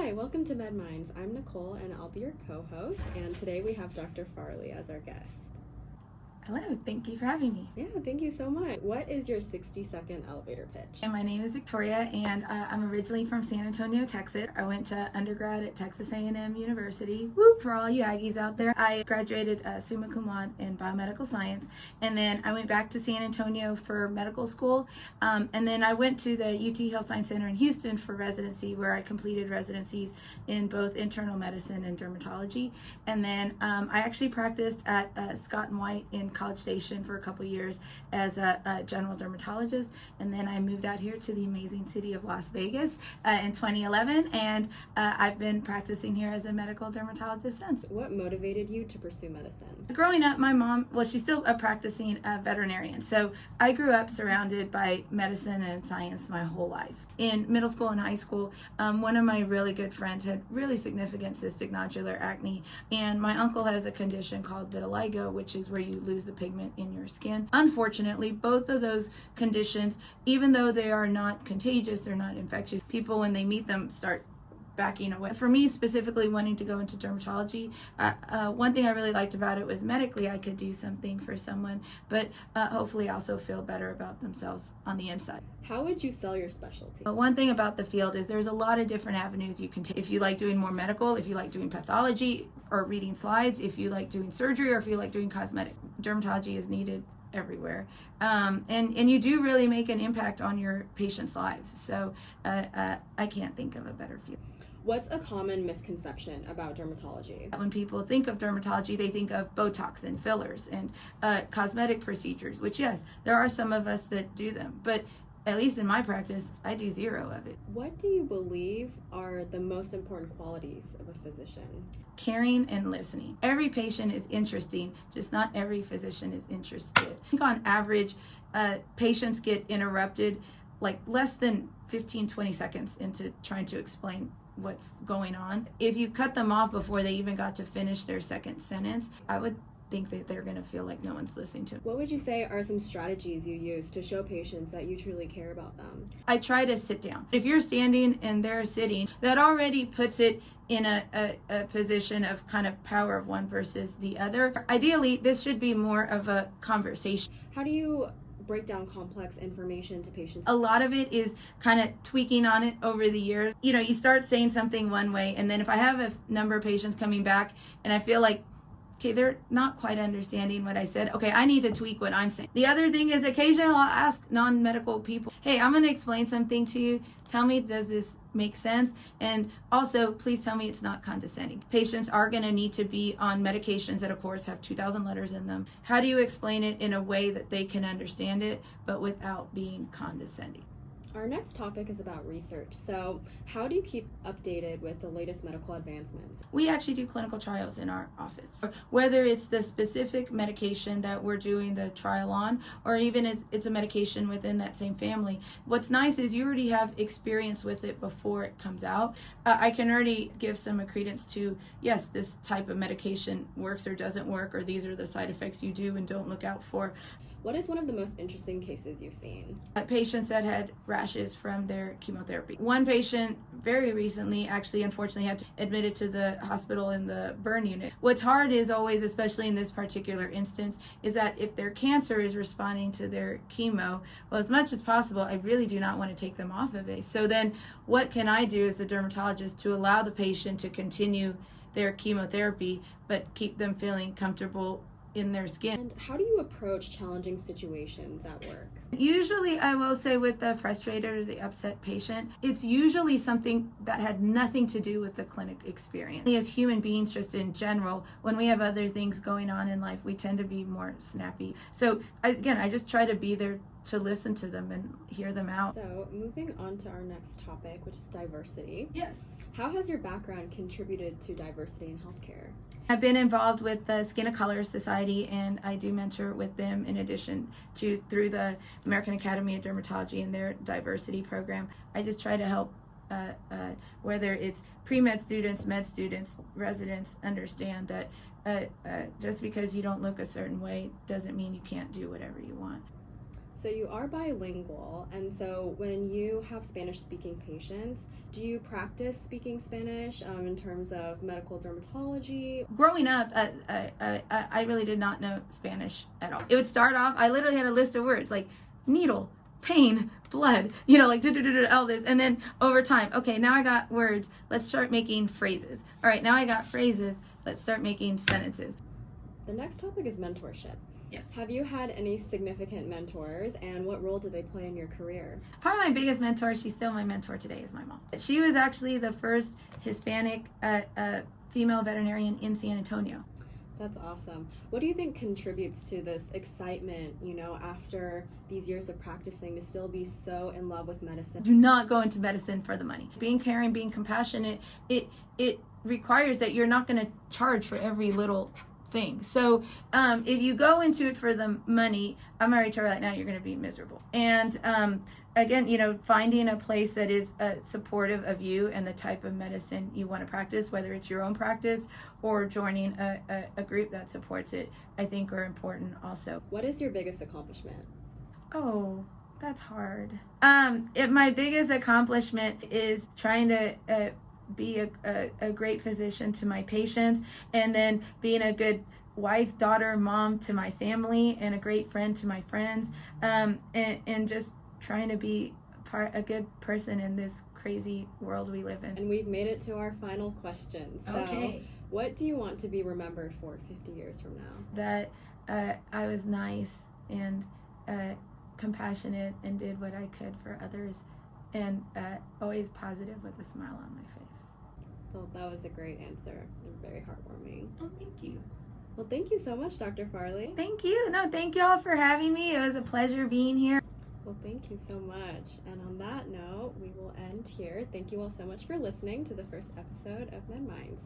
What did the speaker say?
Hi, welcome to MedMinds. I'm Nicole and I'll be your co-host, and today we have Dr. Farley as our guest. Hello, thank you for having me. Yeah, thank you so much. What is your 60-second elevator pitch? And my name is Victoria, and I'm originally from San Antonio, Texas. I went to undergrad at Texas A&M University. Whoop for all you Aggies out there. I graduated summa cum laude in biomedical science, and then I went back to San Antonio for medical school, and then I went to the UT Health Science Center in Houston for residency, where I completed residencies in both internal medicine and dermatology. And then I actually practiced at Scott and White in College Station for a couple years as a general dermatologist, and then I moved out here to the amazing city of Las Vegas in 2011, and I've been practicing here as a medical dermatologist since. What motivated you to pursue medicine? Growing up, my mom, well, she's still a practicing veterinarian, so I grew up surrounded by medicine and science my whole life. In middle school and high school, one of my really good friends had really significant cystic nodular acne, and my uncle has a condition called vitiligo, which is where you lose the pigment in your skin. Unfortunately, both of those conditions, even though they are not contagious, they're not infectious, people when they meet them start backing away. For me, specifically wanting to go into dermatology, one thing I really liked about it was medically I could do something for someone, but hopefully also feel better about themselves on the inside. How would you sell your specialty? One thing about the field is there's a lot of different avenues you can take. If you like doing more medical, if you like doing pathology or reading slides, if you like doing surgery, or if you like doing cosmetic, dermatology is needed everywhere, and you do really make an impact on your patients' lives. So I can't think of a better field. What's a common misconception about dermatology? When people think of dermatology, they think of Botox and fillers and cosmetic procedures, which yes, there are some of us that do them, but at least in my practice, I do zero of it. What do you believe are the most important qualities of a physician? Caring and listening. Every patient is interesting, just not every physician is interested. I think on average, patients get interrupted like less than 15-20 seconds into trying to explain what's going on. If you cut them off before they even got to finish their second sentence, I would think that they're going to feel like no one's listening to them. What would you say are some strategies you use to show patients that you truly care about them? I try to sit down. If you're standing and they're sitting, that already puts it in a position of kind of power of one versus the other. Ideally, this should be more of a conversation. How do you break down complex information to patients? A lot of it is kind of tweaking on it over the years. You know, you start saying something one way, and then if I have a number of patients coming back and I feel like, okay, they're not quite understanding what I said, okay, I need to tweak what I'm saying. The other thing is occasionally I'll ask non-medical people, hey, I'm going to explain something to you. Tell me, does this make sense? And also, please tell me it's not condescending. Patients are going to need to be on medications that, of course, have 2,000 letters in them. How do you explain it in a way that they can understand it, but without being condescending? Our next topic is about research. So, how do you keep updated with the latest medical advancements? We actually do clinical trials in our office. Whether it's the specific medication that we're doing the trial on, or even it's a medication within that same family. What's nice is you already have experience with it before it comes out. I can already give some credence to, yes, this type of medication works or doesn't work, or these are the side effects you do and don't look out for. What is one of the most interesting cases you've seen? Patients that had rashes from their chemotherapy. One patient very recently actually unfortunately had to admitted to the hospital in the burn unit. What's hard is always, especially in this particular instance, is that if their cancer is responding to their chemo, well, as much as possible, I really do not want to take them off of it. So then what can I do as the dermatologist to allow the patient to continue their chemotherapy but keep them feeling comfortable in their skin? And how do you approach challenging situations at work? Usually, I will say with the frustrated or the upset patient, it's usually something that had nothing to do with the clinic experience. As human beings, just in general, when we have other things going on in life, we tend to be more snappy. So again, I just try to be there to listen to them and hear them out. So moving on to our next topic, which is diversity. Yes. How has your background contributed to diversity in healthcare? I've been involved with the Skin of Color Society, and I do mentor with them in addition to through the American Academy of Dermatology and their diversity program. I just try to help whether it's pre-med students, med students, residents, understand that just because you don't look a certain way doesn't mean you can't do whatever you want. So you are bilingual, and so when you have Spanish-speaking patients, do you practice speaking Spanish in terms of medical dermatology? Growing up, I really did not know Spanish at all. It would start off, I literally had a list of words like needle, pain, blood, like all this. And then over time, okay, now I got words. Let's start making phrases. All right, now I got phrases. Let's start making sentences. The next topic is mentorship. Yes. Have you had any significant mentors, and what role did they play in your career? Probably my biggest mentor, she's still my mentor today, is my mom. She was actually the first Hispanic female veterinarian in San Antonio. That's awesome. What do you think contributes to this excitement, after these years of practicing, to still be so in love with medicine? Do not go into medicine for the money. Being caring, being compassionate, it requires that you're not going to charge for every little thing. So if you go into it for the money, I'm already telling you right now, you're going to be miserable. And again, finding a place that is supportive of you and the type of medicine you want to practice, whether it's your own practice or joining a group that supports it, I think are important also. What is your biggest accomplishment? Oh, that's hard. My biggest accomplishment is trying to be a great physician to my patients, and then being a good wife, daughter, mom to my family, and a great friend to my friends, and just trying to be a good person in this crazy world we live in. And we've made it to our final question. So Okay. What do you want to be remembered for 50 years from now? That I was nice and compassionate and did what I could for others, and always positive with a smile on my face. Well, that was a great answer. Very heartwarming. Oh, thank you. Well, thank you so much, Dr. Farley. Thank you. No, thank you all for having me. It was a pleasure being here. Well, thank you so much. And on that note, we will end here. Thank you all so much for listening to the first episode of Med Minds.